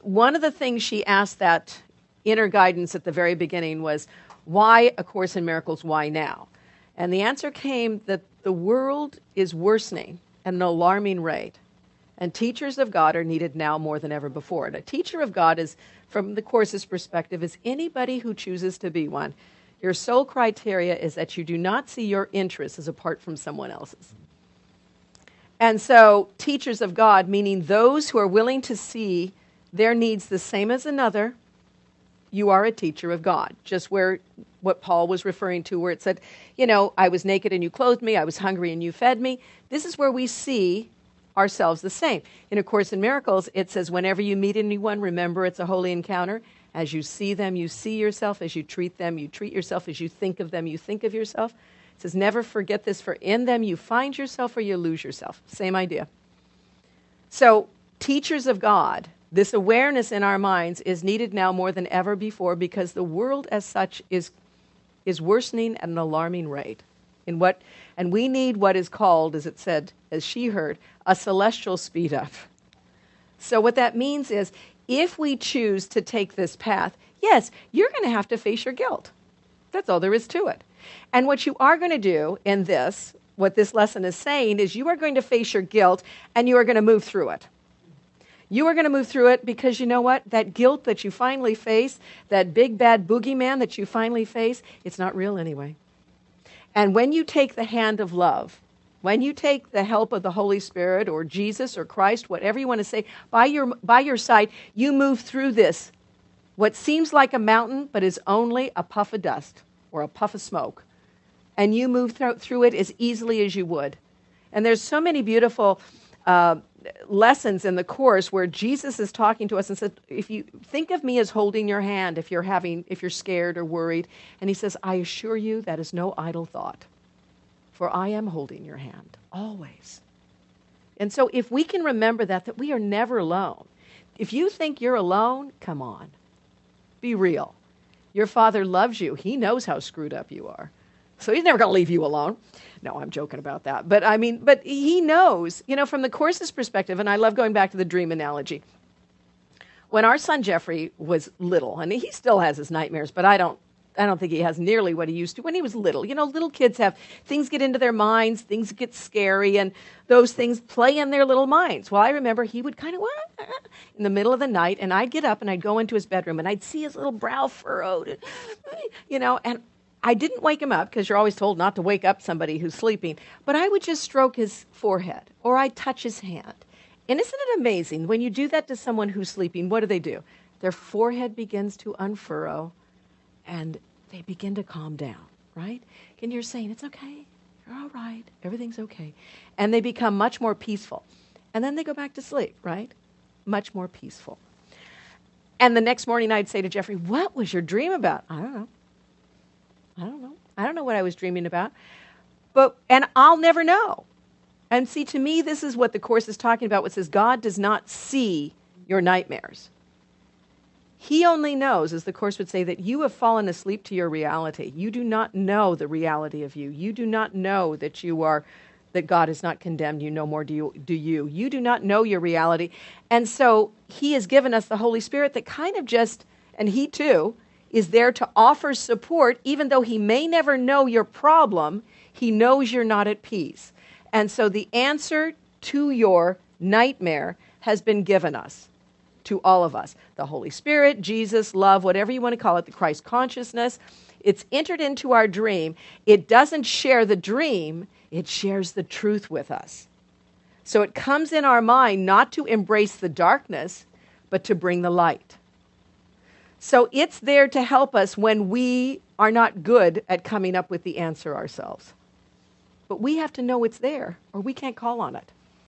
one of the things she asked that inner guidance at the very beginning was, why A Course in Miracles, why now? And the answer came that the world is worsening at an alarming rate. And teachers of God are needed now more than ever before. And a teacher of God is, from the Course's perspective, is anybody who chooses to be one. Your sole criteria is that you do not see your interests as apart from someone else's. And so teachers of God, meaning those who are willing to see their needs the same as another, you are a teacher of God. Just where what Paul was referring to, where it said, I was naked and you clothed me, I was hungry and you fed me. This is where we see ourselves the same. In A Course in Miracles, it says, whenever you meet anyone, remember it's a holy encounter. As you see them, you see yourself. As you treat them, you treat yourself. As you think of them, you think of yourself. It says, never forget this, for in them you find yourself or you lose yourself. Same idea. So, teachers of God, this awareness in our minds is needed now more than ever before, because the world as such is worsening at an alarming rate. And we need what is called, as it said, as she heard, a celestial speed up. So what that means is, if we choose to take this path, yes, you're going to have to face your guilt. That's all there is to it. And what you are going to do in this, what this lesson is saying, is you are going to face your guilt and you are going to move through it. You are going to move through it because you know what? That guilt that you finally face, that big bad boogeyman that you finally face, it's not real anyway. And when you take the hand of love, when you take the help of the Holy Spirit or Jesus or Christ, whatever you want to say, by your side, you move through this, what seems like a mountain, but is only a puff of dust or a puff of smoke. And you move through it as easily as you would. And there's so many beautiful lessons in the Course where Jesus is talking to us and said, if you think of me as holding your hand, if you're scared or worried, and he says, I assure you that is no idle thought, for I am holding your hand always. And so if we can remember that we are never alone. If you think you're alone, come on, be real. Your Father loves you. He knows how screwed up you are. So he's never going to leave you alone. No, I'm joking about that. But he knows, from the Course's perspective, and I love going back to the dream analogy. When our son Jeffrey was little, and he still has his nightmares, but I don't think he has nearly what he used to when he was little. Little kids things get into their minds, things get scary, and those things play in their little minds. Well, I remember he would kind of, in the middle of the night, and I'd get up and I'd go into his bedroom, and I'd see his little brow furrowed, and I didn't wake him up, because you're always told not to wake up somebody who's sleeping, but I would just stroke his forehead, or I'd touch his hand. And isn't it amazing, when you do that to someone who's sleeping, what do? Their forehead begins to unfurrow, and they begin to calm down, right? And you're saying, it's okay, you're all right, everything's okay. And they become much more peaceful. And then they go back to sleep, right? Much more peaceful. And the next morning I'd say to Jeffrey, what was your dream about? I don't know. I don't know what I was dreaming about. And I'll never know. And see, to me, this is what the Course is talking about, which says God does not see your nightmares. He only knows, as the Course would say, that you have fallen asleep to your reality. You do not know the reality of you. You do not know that that God has not condemned you, no more do you. You do not know your reality. And so he has given us the Holy Spirit that kind of and he too, is there to offer support, even though he may never know your problem, he knows you're not at peace. And so the answer to your nightmare has been given us, to all of us. The Holy Spirit, Jesus, love, whatever you want to call it, the Christ consciousness, it's entered into our dream. It doesn't share the dream, it shares the truth with us. So it comes in our mind not to embrace the darkness, but to bring the light. So it's there to help us when we are not good at coming up with the answer ourselves. But we have to know it's there, or we can't call on it.